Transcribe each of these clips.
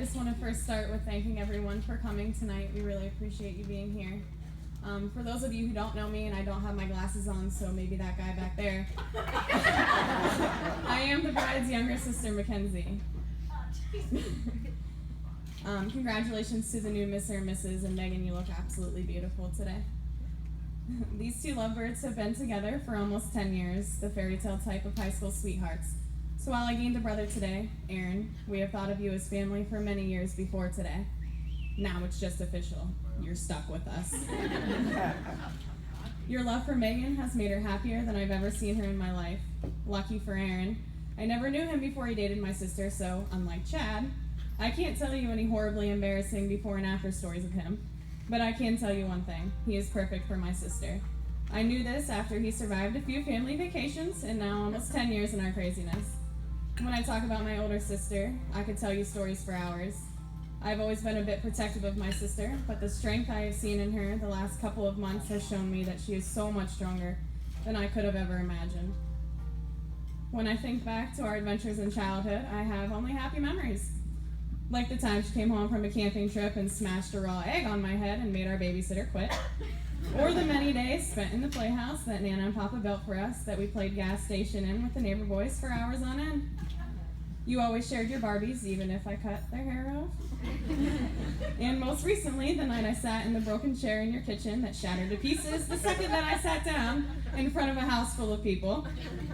just want to first start with thanking everyone for coming tonight. We really appreciate you being here. For those of you who don't know me, and I don't have my glasses on, so maybe that guy back there, I am the bride's younger sister, Mackenzie. Congratulations to the new Mr. and Mrs. and Megan, you look absolutely beautiful today. These two lovebirds have been together for almost 10 years, the fairy tale type of high school sweethearts. So while I gained a brother today, Aaron, we have thought of you as family for many years before today. Now it's just official. You're stuck with us. Your love for Megan has made her happier than I've ever seen her in my life. Lucky for Aaron, I never knew him before he dated my sister, so unlike Chad, I can't tell you any horribly embarrassing before and after stories of him. But I can tell you one thing, he is perfect for my sister. I knew this after he survived a few family vacations and now almost 10 years in our craziness. When I talk about my older sister, I could tell you stories for hours. I've always been a bit protective of my sister, but the strength I have seen in her the last couple of months has shown me that she is so much stronger than I could have ever imagined. When I think back to our adventures in childhood, I have only happy memories. Like the time she came home from a camping trip and smashed a raw egg on my head and made our babysitter quit. Or the many days spent in the playhouse that Nana and Papa built for us that we played gas station in with the neighbor boys for hours on end. You always shared your Barbies, even if I cut their hair off. And most recently, the night I sat in the broken chair in your kitchen that shattered to pieces the second that I sat down in front of a house full of people,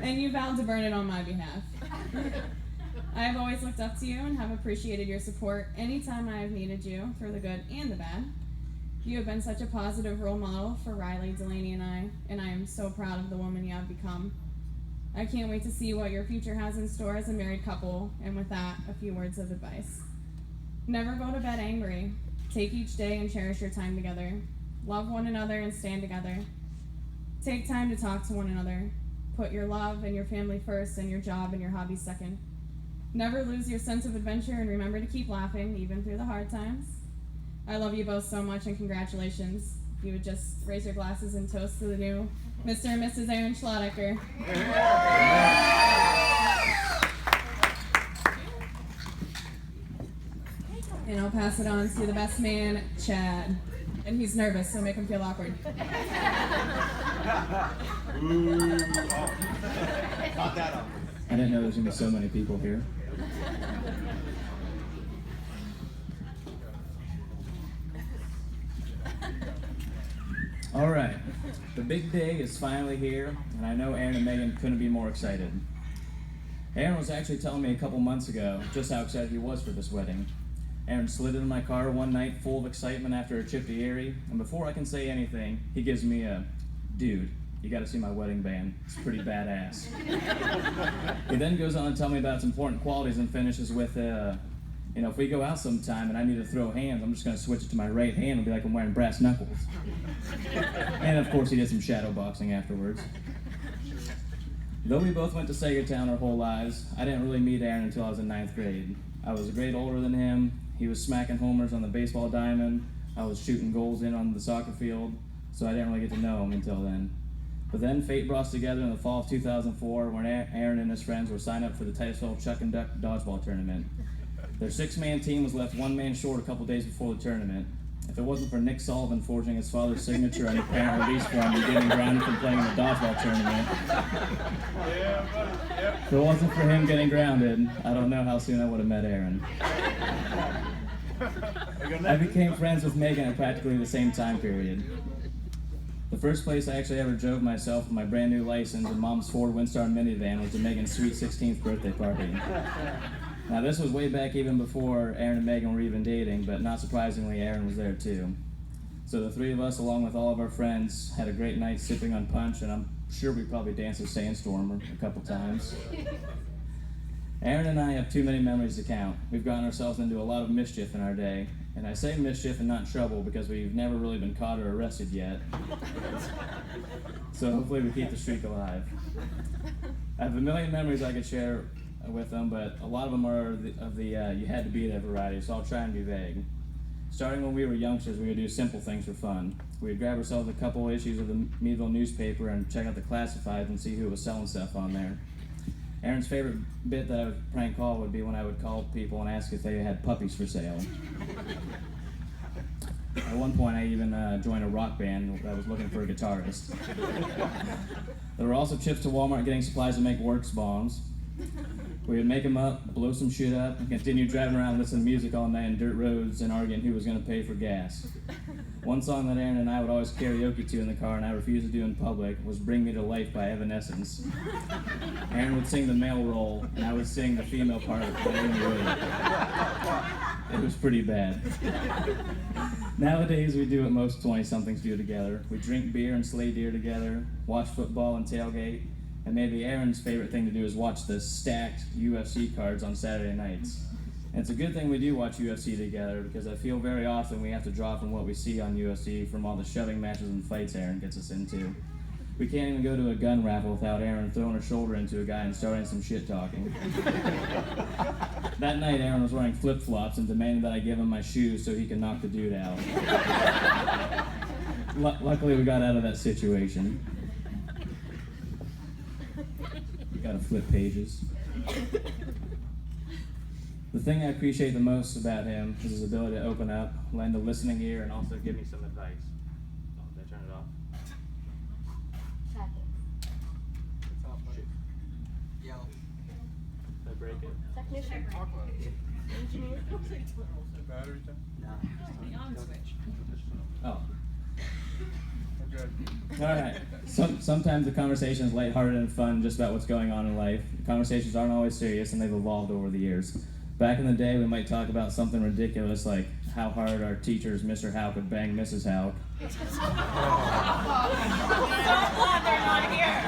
and you vowed to burn it on my behalf. I have always looked up to you and have appreciated your support anytime I have needed you, through the good and the bad. You have been such a positive role model for Riley, Delaney, and I am so proud of the woman you have become. I can't wait to see what your future has in store as a married couple, and with that, a few words of advice. Never go to bed angry. Take each day and cherish your time together. Love one another and stand together. Take time to talk to one another. Put your love and your family first and your job and your hobbies second. Never lose your sense of adventure and remember to keep laughing, even through the hard times. I love you both so much and congratulations. If you would just raise your glasses and toast to the new Mr. and Mrs. Aaron Schlottecker. And I'll pass it on to the best man, Chad. And he's nervous, so make him feel awkward. I didn't know there was going to be so many people here. All right, the big day is finally here, and I know Aaron and Megan couldn't be more excited. Aaron was actually telling me a couple months ago just how excited he was for this wedding. Aaron slid into my car one night full of excitement after a trip to Erie, and before I can say anything, he gives me a, "Dude, you gotta see my wedding band. It's pretty badass." He then goes on to tell me about its important qualities and finishes with, if we go out sometime and I need to throw hands, I'm just gonna switch it to my right hand and be like I'm wearing brass knuckles. And of course he did some shadow boxing afterwards. Though we both went to Sagertown our whole lives, I didn't really meet Aaron until I was in 9th grade. I was a grade older than him. He was smacking homers on the baseball diamond. I was shooting goals in on the soccer field, so I didn't really get to know him until then. But then fate brought us together in the fall of 2004 when Aaron and his friends were signed up for the Titusville Chuck and Duck dodgeball tournament. Their 6-man team was left 1 man short a couple days before the tournament. If it wasn't for Nick Sullivan forging his father's signature on the parent release form and getting grounded from playing in the dodgeball tournament, if it wasn't for him getting grounded, I don't know how soon I would have met Aaron. I became friends with Megan at practically the same time period. The first place I actually ever drove myself with my brand new license and Mom's Ford Windstar minivan was to Megan's sweet 16th birthday party. Now this was way back even before Aaron and Megan were even dating, but not surprisingly Aaron was there too. So the three of us, along with all of our friends, had a great night sipping on punch, and I'm sure we probably danced a sandstorm a couple times. Aaron and I have too many memories to count. We've gotten ourselves into a lot of mischief in our day, and I say mischief and not trouble because we've never really been caught or arrested yet. So hopefully we keep the streak alive. I have a million memories I could share with them, but a lot of them are of the you had to be there variety, so I'll try and be vague. Starting when we were youngsters, we would do simple things for fun. We would grab ourselves a couple issues of the Meadville newspaper and check out the classifieds and see who was selling stuff on there. Aaron's favorite bit that I would prank call would be when I would call people and ask if they had puppies for sale. At one point, I even joined a rock band that was looking for a guitarist. There were also trips to Walmart getting supplies to make works bombs. We would make them up, blow some shit up, and continue driving around listening to music all night on dirt roads and arguing who was going to pay for gas. One song that Aaron and I would always karaoke to in the car and I refused to do in public was Bring Me to Life by Evanescence. Aaron would sing the male role, and I would sing the female part by Amy Wade. It was pretty bad. Nowadays, we do what most 20-somethings do together. We drink beer and slay deer together, watch football and tailgate, and maybe Aaron's favorite thing to do is watch the stacked UFC cards on Saturday nights. And it's a good thing we do watch UFC together because I feel very often we have to draw from what we see on UFC from all the shoving matches and fights Aaron gets us into. We can't even go to a gun raffle without Aaron throwing a shoulder into a guy and starting some shit talking. That night, Aaron was wearing flip-flops and demanded that I give him my shoes so he could knock the dude out. Luckily, we got out of that situation. Gotta flip pages. The thing I appreciate the most about him is his ability to open up, lend a listening ear, and also give me some advice. Oh, did I turn it off? It's off, buddy. Yellow. Did I break it? Technician. Engineer. Battery down? The on switch. Oh. We're good. All right. Sometimes the conversation is lighthearted and fun, just about what's going on in life. The conversations aren't always serious, and they've evolved over the years. Back in the day, we might talk about something ridiculous like how hard our teachers, Mr. Howe, could bang Mrs. Howe. So glad they're not here.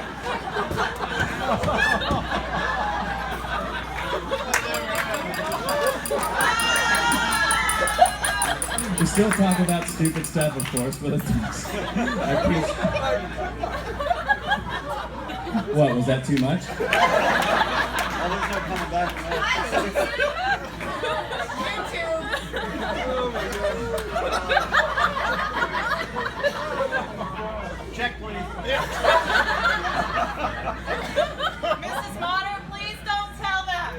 We still talk about stupid stuff, of course, but it's What, was that too much? Oh, there's no coming back from that. Check, please. Mrs. Modern, please don't tell them.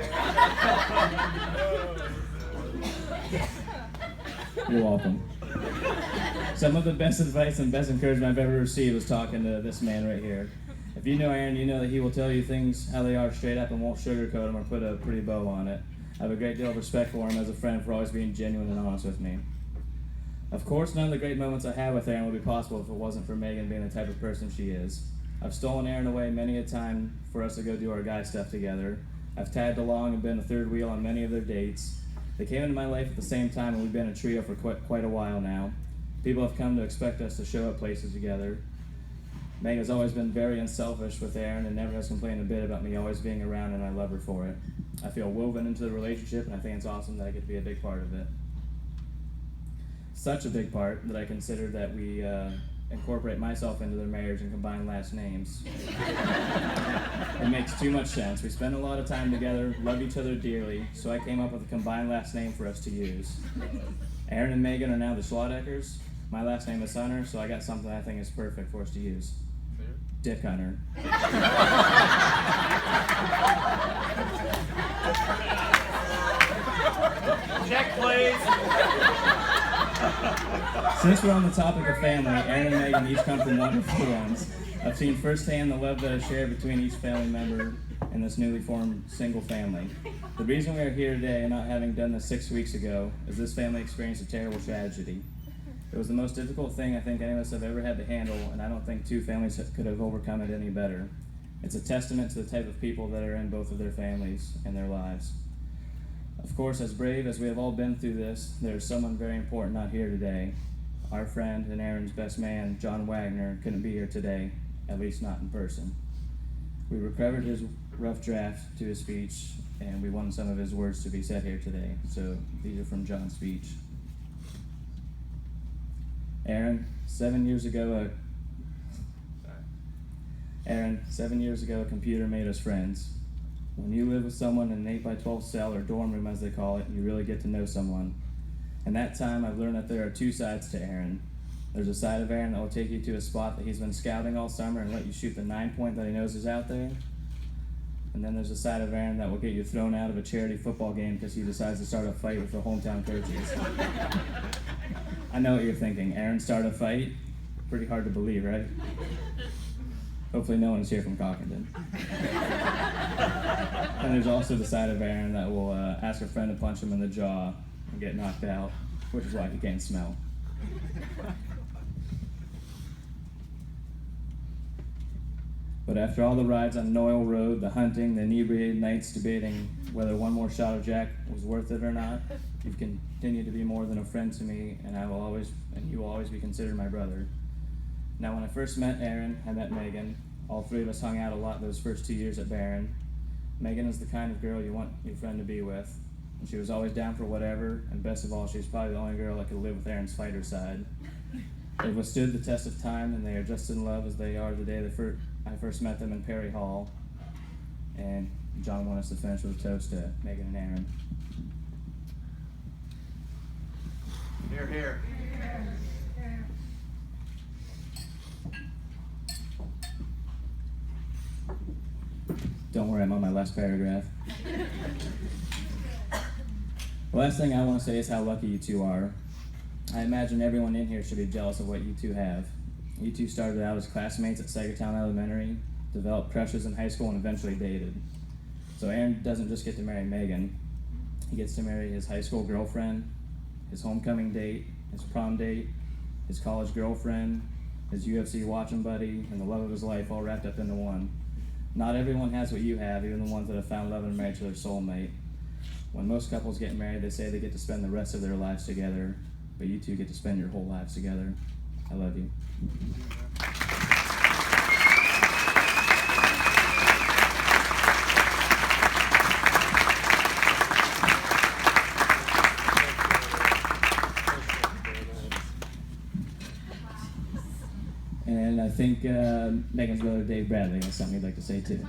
You're welcome. Some of the best advice and best encouragement I've ever received was talking to this man right here. If you know Aaron, you know that he will tell you things how they are straight up and won't sugarcoat them or put a pretty bow on it. I have a great deal of respect for him as a friend for always being genuine and honest with me. Of course, none of the great moments I had with Aaron would be possible if it wasn't for Megan being the type of person she is. I've stolen Aaron away many a time for us to go do our guy stuff together. I've tagged along and been a third wheel on many of their dates. They came into my life at the same time, and we've been a trio for quite a while now. People have come to expect us to show up places together. Meg has always been very unselfish with Aaron and never has complained a bit about me always being around, and I love her for it. I feel woven into the relationship, and I think it's awesome that I get to be a big part of it. Such a big part that I consider that we incorporate myself into their marriage and combine last names. It makes too much sense. We spend a lot of time together, love each other dearly, so I came up with a combined last name for us to use. Aaron and Megan are now the Schlotteckers. My last name is Hunter, so I got something I think is perfect for us to use. Dick Hunter. Check, please. Since we're on the topic of family, Aaron and Megan each come from wonderful ones. I've seen firsthand the love that is shared between each family member in this newly formed single family. The reason we are here today and not having done this 6 weeks ago is this family experienced a terrible tragedy. It was the most difficult thing I think any of us have ever had to handle, and I don't think two families could have overcome it any better. It's a testament to the type of people that are in both of their families and their lives. Of course, as brave as we have all been through this, there is someone very important not here today. Our friend and Aaron's best man, John Wagner, couldn't be here today, at least not in person. We recovered his rough draft to his speech, and we wanted some of his words to be said here today. So these are from John's speech. Aaron, 7 years ago, a computer made us friends. When you live with someone in an 8x12 cell or dorm room, as they call it, you really get to know someone. In that time, I've learned that there are two sides to Aaron. There's a side of Aaron that will take you to a spot that he's been scouting all summer and let you shoot the 9-point that he knows is out there. And then there's a side of Aaron that will get you thrown out of a charity football game because he decides to start a fight with the hometown coaches. I know what you're thinking. Aaron start a fight? Pretty hard to believe, right? Hopefully no one's here from Cockington. And there's also the side of Aaron that will ask a friend to punch him in the jaw and get knocked out, which is why he can't smell. But after all the rides on Noyle Road, the hunting, the inebriated nights debating whether one more shot of Jack was worth it or not, you've continued to be more than a friend to me, and you will always be considered my brother. Now, when I first met Aaron, I met Megan. All three of us hung out a lot those first 2 years at Barron. Megan is the kind of girl you want your friend to be with. And she was always down for whatever, and best of all, she was probably the only girl that could live with Aaron's fighter side. They've withstood the test of time, and they are just in love as they are the day I first met them in Perry Hall. And John wanted us to finish with a toast to Megan and Aaron. Here, here. Don't worry, I'm on my last paragraph. The last thing I want to say is how lucky you two are. I imagine everyone in here should be jealous of what you two have. You two started out as classmates at Sagertown Elementary, developed crushes in high school, and eventually dated. So Aaron doesn't just get to marry Megan. He gets to marry his high school girlfriend, his homecoming date, his prom date, his college girlfriend, his UFC watching buddy, and the love of his life all wrapped up into one. Not everyone has what you have, even the ones that have found love and marriage to their soulmate. When most couples get married, they say they get to spend the rest of their lives together, but you two get to spend your whole lives together. I love you. And I think Megan's brother Dave Bradley has something he'd like to say too.